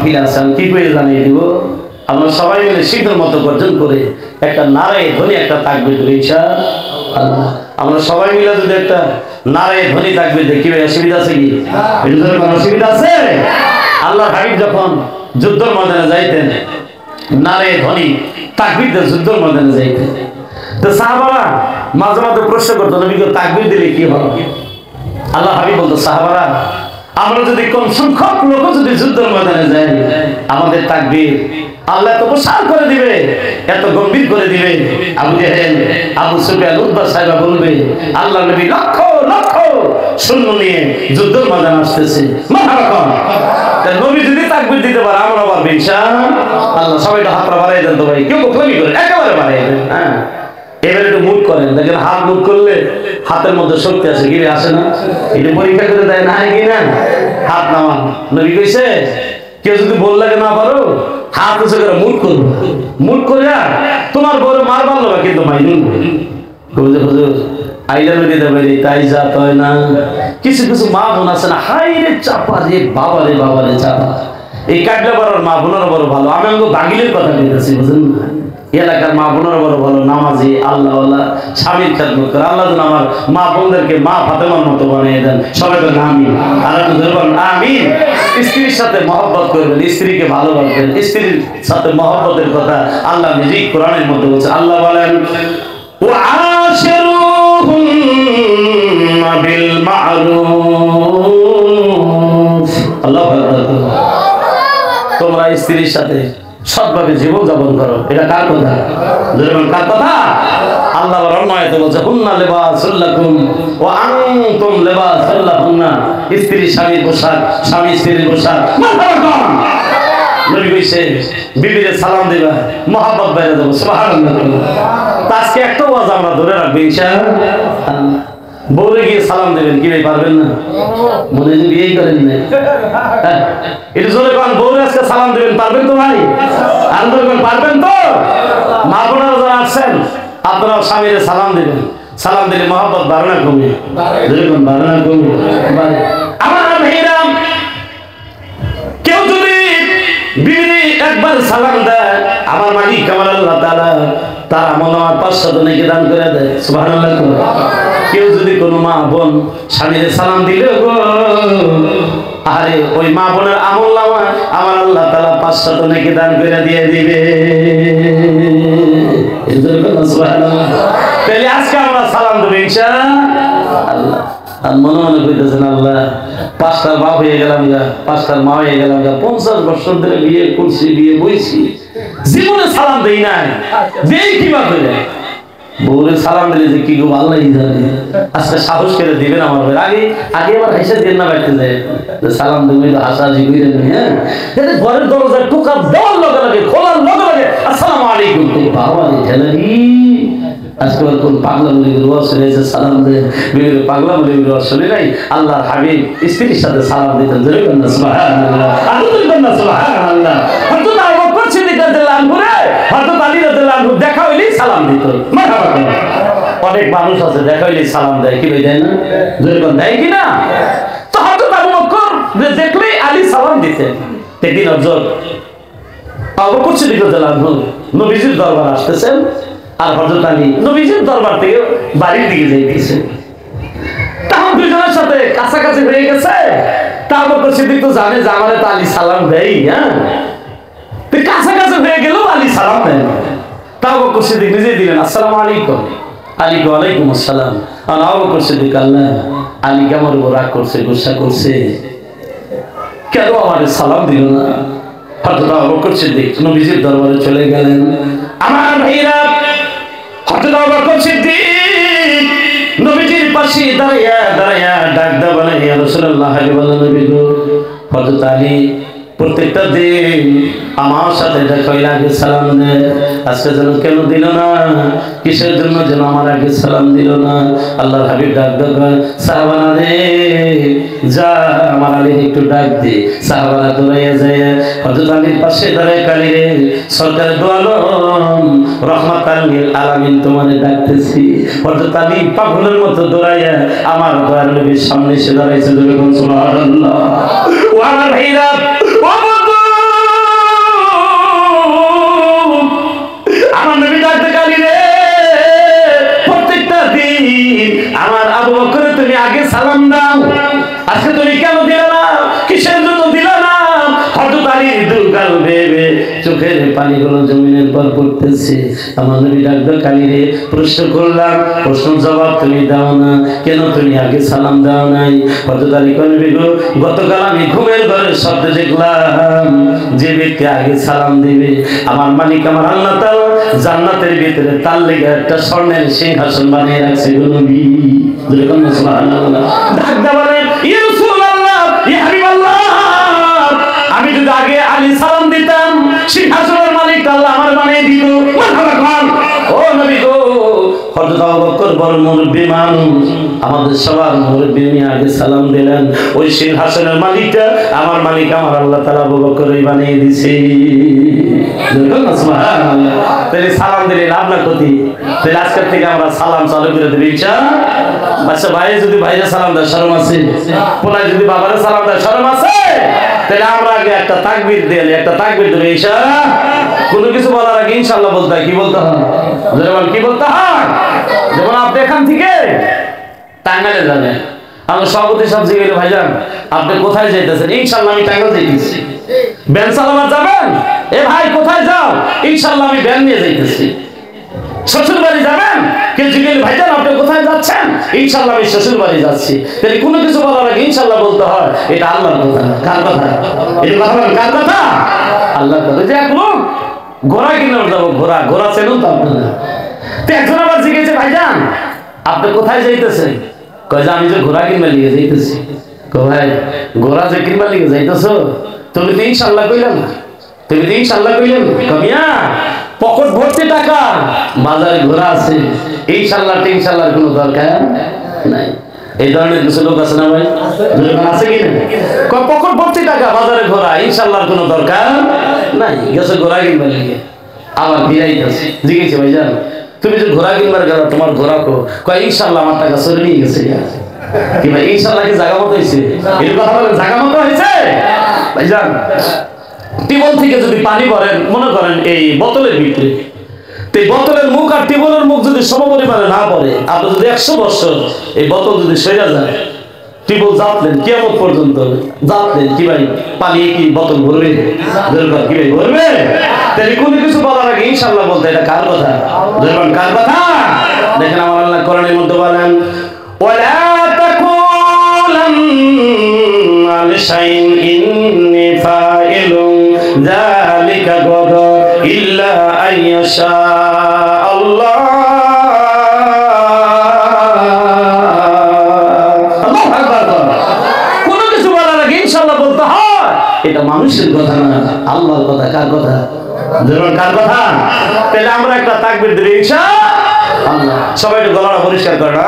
মাহফিল আছে, আমি কি করে জানিয়ে দিব। আমরা সবাই মিলে শীতের মতো গর্জন করে একটা নারায়ে ধ্বনি একটা তাকবীর দিই ইনশাআল্লাহ। আমরা সবাই মিলে যদি একটা নারায়ে ধ্বনি তাকবীর দিই, কি অসুবিধা আছে কি? এর কোনো অসুবিধা আছে? আল্লাহ হাবিব যখন যুদ্ধের ময়দানে যাইতেন, নারায়ে ধ্বনি তাকবীর দিয়ে যুদ্ধের ময়দানে যাইতেন। তো সাহাবারা মাঝে মাঝে প্রশ্ন করতো, নবীকে তাকবীর দিলে কি হবে? আল্লাহ হাবিব বলতো, সাহাবারা আমরা যদি কম সংখ্যক লোক যদি যুদ্ধের ময়দানে যাই, আমাদের তাকবীর আল্লাহ এত প্রসার করে দিবে, এত গম্ভীর করে দিবে, আবু জেহেল, আবু সুফিয়ান, উতবা সাহেবা বলবে আল্লাহ নবী লক্ষ লক্ষ সৈন্য নিয়ে যুদ্ধের ময়দানে আসতেছে। মারহাবা। তাই নবী যদি তাকবীর দিতে পারে, আমরা পারবো ইনশাআল্লাহ। সবাই তো হাতটা বাড়াই দেন তো ভাই, কেউ কমই করে একেবারে বাড়াই দেন। হ্যাঁ, এবারে একটু মুখ করেন, দেখেন হাত মুখ করলে হাতের মধ্যে শক্তি আসে, গিরে আসে না? একটু পরীক্ষা করে দেয় না কি না? হাত নামান। নবী কইছে কেউ যদি বল লাগে না পারো, হাত উঁচু করে মুখ করবো, মুখ করে তোমার বড় মার ভালো না, কিন্তু মাইনুন হুজুর আইলা নদী দেবে তাই যা হয় না। কিছু কিছু মা বোন আছে না, হাই রে চাপা রে বাবা রে বাবা রে চাপা। এই কাটলে বড় মা বোনেরও বড় ভালো। আমি আমাকে বাঙিলের কথা বলতেছি, বুঝলেন না? এলাকার মা বোনেরও বড় ভালো, নামাজি, আল্লাহওয়ালা, স্বামীর খেদমত করে। আল্লাহ যেন আমার মা বোনদেরকে মা ফাতেমার মতো বানিয়ে দেন। সবাই বলেন আমিন। আর আমিন। স্ত্রীর সাথে মহব্বত করবেন, স্ত্রীকে ভালোবাসবেন। স্ত্রীর সাথে মহব্বতের কথা আল্লাহ নিজেই কোরআনের মধ্যে বলছে। আল্লাহ বলেন ওয়াশিরুহুন্না বিল মা'রুফ। আল্লাহু আকবার। তোমরা স্ত্রীর সাথে সৎভাবে জীবন যাপন করো। এটা কার কথা? কার কথা? আল্লাহ রহমাতে বলছে হুন্না লিবাসুল লাকুম ওয়া আনতুম লিবাসুল লাহুন্না। স্ত্রী স্বামীর পোশাক, স্বামী স্ত্রীর পোশাক। নবী কইছে বিবিরে সালাম দিবা, মহব্বত বাইরে দেবো। সুবহানাল্লাহ। আজকে একটা ওয়াজ আমরা ধরে রাখবো ইনশাআল্লাহ। বউরে গিয়ে সালাম দেবেন, কি ভাই পারবেন না? মনে যদি বিয়েই করেন না, এটা জোরে কোন বউরে আজকে সালাম দেবেন, পারবেন তো ভাই? আন্দোলন পারবেন তো? মা বোনেরা যারা আছেন আপনারাও স্বামীরে সালাম দেবেন। সালাম দিলে মহব্বত বাড়ে না কমে? বাড়ে না কমে? আমার ভাইরা, কেউ যদি বিবি একবার সালাম দেয়, আমার মালিক আমার আল্লাহ তাআলা তার আমল আমার 500 নেকি দান করে দেয়। সুবহানাল্লাহ। কেউ যদি কোনো মা বোন স্বামীর সালাম দিলে গো, আরে ওই মা বোনের আমল নামা আমার আল্লাহ তাআলা 500 নেকি দান করে দিয়ে দিবে। সুবহানাল্লাহ। তাহলে আজকে আমরা সালাম দেব ইনশাআল্লাহ। আর মনে মনে কইতেছেন আল্লাহ 5টার বাপ হয়ে গেলাম, 5টার মা হয়ে গেলাম, 50 বছর ধরে বিয়ে করছি, বিয়ে বইছি, জীবনে সালাম দেই নাই, দেই কিভাবে? বউরে সালাম দিলে যে কি গো আল্লাহই জানে। আজকে সাহস করে দিবেন আমার ভাই। আগে আগে আবার হাসা দেন না, বাইতে যায় সালাম দেবে হাসাজি কইরেন। হ্যাঁ, এটা ঘরের দরজায় টোকা দেওয়ার লগে লগে, খোলার লগে লগে আসসালামু আলাইকুম তো বাবা রে জানি। আজকে কোন পাগলা মুড়ির ওয়াজ শুনেছে সালাম দেয়, বিবির পাগলা মুড়ির ওয়াজ শুনে নাই। আল্লাহর হাবিব স্ত্রীর সাথে সালাম দিতেন। জোরে বলেন সুবহানাল্লাহ। আর বলেন না সুবহানাল্লাহ। হযরত আবু বকর সিদ্দিক রাদিয়াল্লাহু আনহু রে হযরত আলী রাদিয়াল্লাহু আনহু দেখা হইলেই সালাম দিত। মারহাবা। অনেক মানুষ আছে দেখা হইলেই সালাম দেয়, কি ভাই দেয় না? জোরে বলেন দেয় কি না? তো হযরত আবু বকর দেখলেই আলী সালাম দিতেন। একদিন হযরত আবু বকর সিদ্দিক রাদিয়াল্লাহু আনহু নবীজির দরবার আসতেছেন, আর হযরত আলী নবীজির দরবার থেকে বাড়ির দিকে যাইতেছে। তখন দুজনের সাথে কাছাকাছি হয়ে গেছে। আবু বকর সিদ্দিক তো জানে যে আমারে তো আলী সালাম দেয়। হ্যাঁ, তো কাছাকাছি হয়ে গেলেও আলী সালাম দেয় না। আবু বকর সিদ্দিক নিজে দিলেন আসসালামু আলাইকুম। আলী ওয়ালাইকুম আসসালাম। আর আবু বকর সিদ্দিক আল্লাহ আলী কেমন রাগ করছে, গুসা করছে, কেন আমারে সালাম দিল না? হযরত আবু বকর সিদ্দিক নবীজির দরবারে চলে গেলেন। আমার ভাইরা, হযরত আবু বকর সিদ্দিক নবীজির পাশে দাঁড়ায়া দাঁড়ায়া ডাক দেয়া বলে, ইয়া রাসূলুল্লাহ, বলেন নবী গো, হযরত আলী প্রত্যেকটা দিন আমার সাথে দেখা হইলে আগে সালাম দেয়, আজকে যেন কেন দিল না? কিসের জন্য যেন আমার আগে সালাম দিল না? আল্লাহর হাবিব ডাক দেয়, সাহাবানা রে যা আমার আলীর একটু ডাক দে। সাহাবানা দৌড়াইয়া যায় হযরত আলীর পাশে দাঁড়ায়, কালী রে সরকারের দো আলম রহমাতাল লিল আলামিন তোমারে ডাকতেছি। হযরত আলী পাগলের মতো দৌড়াইয়া আমার দয়ার নবীর সামনে এসে দাঁড়াইছে। সুবহানাল্লাহ। ও আমার ভাইরা, ও বন্ধু, চোখের পানিগুলো জমিনের পর পড়তেছে। আমার নবী ডাকলো কালিরে, প্রশ্ন করলাম, প্রশ্ন জবাব তুমি দাও না কেন, তুমি আগে সালাম দাও নাই? হযরত আলী কয় নবী গো, গতকাল আমি ঘুমের ঘরে স্বপ্ন দেখলাম যে ব্যক্তি আগে সালাম দিবে আমার মালিক আমার আল্লাহ তাআলা জান্নাতের ভিতরে তার লেগে একটা স্বর্ণের সিংহাসন বানিয়ে রাখছে গো নবী। যেরকম সুবহানাল্লাহ। ডাকতে বলেন ইয়া রাসূলুল্লাহ, ইয়া হাবিবাল্লাহ, আমি যদি আগে আলী সালাম দিতাম সিংহাসনের মালিক আল্লাহ আমার বানিয়ে দিত। মারহাবা খান। ও নবী গো, হযরত আবু বকর বড় মুরব্বি মানুষ, আমাদের সবার মুরব্বি উনি আগে সালাম দিলেন, ওই সিংহাসনের মালিকটা আমার মালিক আমার আল্লাহ তাআলা আবু বকরই বানিয়ে দিয়েছে। সুবহানাল্লাহ। তাহলে সালাম দিলে লাভ না ক্ষতি? তাহলে আজকের থেকে আমরা সালাম চালু করে দেব ইনশাআল্লাহ। আচ্ছা ভাই যদি ভাইরা সালাম দেয় শরম আছে? পোলায় যদি বাবারে সালাম দেয় শরম আছে? তাহলে আমরা আগে একটা তাকবীর দিলে একটা তাকবীর দেব ইনশাআল্লাহ। কোনো কিছু বলার আগে ইনশাআল্লাহ বলতে হয়। কি বলতে হয়? যেমন কি বলতে হয়? যেমন আপনি এখান থেকে টাঙ্গাইলে যাবেন, আমরা সভাপতি সব জিজ্ঞেস ভাইজান আপনি কোথায় যাইতেছেন? ইনশাআল্লাহ আমি টাঙ্গাইল যাইতেছি। ব্যান চালানো যাবেন? এ ভাই কোথায় যাও? ইনশাআল্লাহ আমি ব্যান নিয়ে যাইতেছি। শ্বশুর বাড়ি যাবেন? কেউ জিজ্ঞেস ভাইজান আপনি কোথায় যাচ্ছেন? ইনশাআল্লাহ আমি শ্বশুর বাড়ি যাচ্ছি। তাহলে কোনো কিছু বলার আগে ইনশাআল্লাহ বলতে হয়। এটা আল্লাহর কথা। কার কথা? এটা কথা বলেন কার কথা? আল্লাহর কথা। যে এক লোক ঘোড়া কিনে যাবো, ঘোড়া ঘোড়া চেনুন তো আপনারা। তো একজন আবার জিজ্ঞেস ভাইজান আপনি কোথায় যাইতেছেন? কয় যে আমি যে ঘোড়া কিনবা লিগে যাইতেছি। কয় ভাই ঘোড়া যে কিনবা লিগে যাইতেছো তুমি তো ইনশাআল্লাহ কইলেন না, তুমি তো ইনশাআল্লাহ কইলেন। কমিয়া পকেট ভর্তি টাকা, বাজারে ঘোড়া আছে, ইনশাআল্লাহ ইনশাআল্লাহর কোনো দরকার নাই। এই ধরনের কিছু লোক আছে না ভাই? আছে কি না? কয় পকেট ভর্তি টাকা, বাজারে ঘোড়া, ইনশাআল্লাহর কোনো দরকার নাই, গেছে ঘোড়া কিনবা লিগে। আবার বিরাইতেছে, জিজ্ঞেস ভাইজান তুমি যে ঘোড়া কিনবার গেল তোমার ঘোড়া কো? কয় ইনশাআল্লাহ আমার টাকা চলে নিয়ে গেছে। কি ভাই ইনশাআল্লাহ কি জায়গা মতো হয়েছে? এই কথা বলেন জায়গা মতো হয়েছে? ভাইজান টিবল থেকে যদি পানি ভরেন মনে করেন এই বোতলের ভিতরে, তো এই বোতলের মুখ আর টিবলের মুখ যদি সমপরিমাণে না পড়ে, আপনি যদি 100 বছর এই বোতল যদি সরে যায়, টিবল জাতলেন কিয়ামত পর্যন্ত জাতলেন, কি ভাই পানি কি বোতল ভরবে? কি ভাই ভরবে? তাহলে কোনো কিছু বলার আগে ইনশাআল্লাহ বলতে এটা কার কথা? কার কথা? দেখেন আমার আল্লাহ কোরআনের মধ্যে বলেন ওয়ালা তাকুলান্না লিশাইইন ইন্নী ফাইলুন যালিকা গাদা ইল্লা আইয়াশা আল্লাহ। কোনো কিছু বলার আগে ইনশাআল্লাহ বলতে হয়। এটা মানুষের কথা না, আল্লাহর কথা। কার কথা? কার কথা? তাহলে আমরা একটা তাকবীর দিই ইনশাআল্লাহ। সবাই একটু গলাটা পরিষ্কার করে না,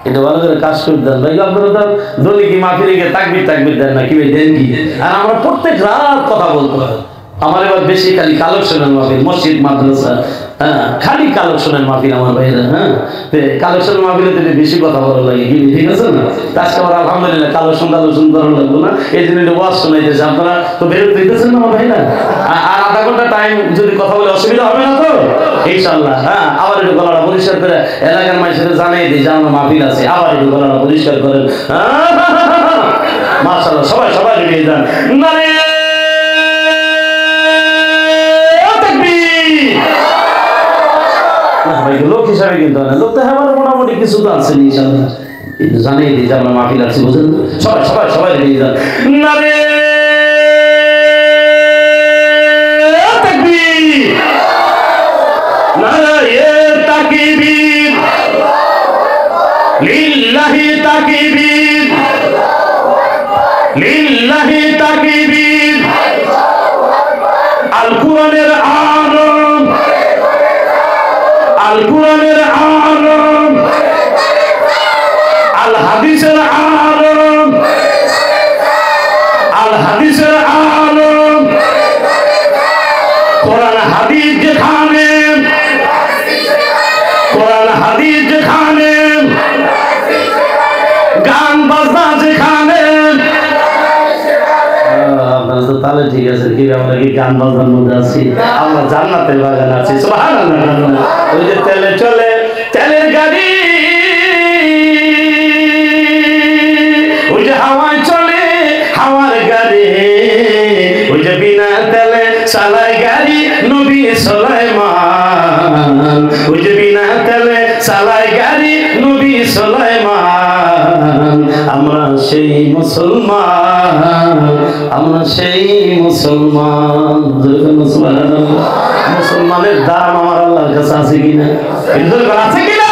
এটা ভালো করে কাজ করে দেন ভাই। আপনারা তো দলিকি মাহফিলে গিয়ে তাকবীর দেন না, কি ভাই দেন কি? আর আমরা প্রত্যেক রাত কথা বলতে হয়। আমার এবার বেশি খালি কালেকশনের মাহফিল, মসজিদ মাদ্রাসা, হ্যাঁ খালি কালেকশনের মাহফিল আমার ভাইরা। হ্যাঁ কালেকশনের মাহফিলে তো বেশি কথা বলা লাগে, ঠিক আছে না? আজকে আমার আলহামদুলিল্লাহ কালেকশন করা লাগলো না, এই জন্য ওয়াজ শোনাইতেছে। আপনারা তো বেরোতে দিতেছেন না আমার ভাইরা। আর আধা ঘন্টা টাইম যদি কথা বলে অসুবিধা হবে না তো? ইনশাআল্লাহ। হ্যাঁ আবার একটু গলাটা পরিষ্কার করে এলাকার মানুষের জানাই দিই যে আমার মাহফিল আছে, আবার একটু গলাটা পরিষ্কার করেন। মাশাআল্লাহ সবাই সবাই রেডি যান। নারে লোক হিসাবে কিন্তু লোক তো আমার মোটামুটি কিছু তো আছে ইনশাআল্লাহ, জানিয়ে দিই যে আমরা মাহফিল আছি, বুঝলেন? সবাই সবাই সবাই রেডি যান। নারে তাকবীর, নারে তাকবীর, লিল্লাহি তাকবীর, লিল্লাহি তাকবীর। আল কোরআনের আলম, আল কোরআনের আলম, আল হাদিসের আলম, আল হাদিসের আলম। কোরআন হাদিস যেখানে, কোরআন হাদিস যেখানে, গান বাজনা যেখানে। আপনারা তো তাহলে ঠিক আছে, কি আমরা কি গান বাজনার মধ্যে আছি? আমরা জান্নাতের বাগান আছি। সুবহানাল্লাহ। ওই যে তেলে চলে তেলের গাড়ি, ওই যে হাওয়ায় চলে হাওয়ার গাড়ি, ওই যে বিনা চালায় গাড়ি নবী সুলাইমান, ওই যে বিনা তেলে চালায় গাড়ি নবী সুলাইমান। আমরা সেই মুসলমান, আমরা সেই মুসলমান। মুসলমানের দাম আমার আল্লাহর কাছে আছে কিনা? আছে কিনা?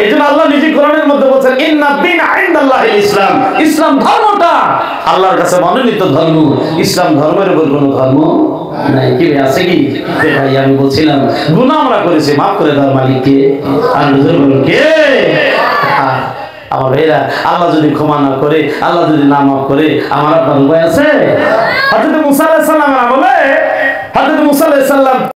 এই জন্য আল্লাহ নিজে কোরআনের মধ্যে বলছেন ইন্না দ্বীনা ইনদাল্লাহিল ইসলাম, ইসলাম ধর্মটা আল্লাহর কাছে মনোনীত ধর্ম। ইসলাম ধর্মের উপর কোনো ধর্ম নাই। কি আছে কি? ভাই আমি বলছিলাম গুনাহ আমরা করেছি, মাফ করে দেওয়ার মালিক কে? আর নজর বলুন কে? আমার ভাইরা, আল্লাহ যদি ক্ষমা না করে, আল্লাহ যদি না মাফ করে, আমার আপনার উপায় আছে? হযরত মুসা আলাইহিস সালাম বলে, হযরত মুসা আলাইহিস সালাম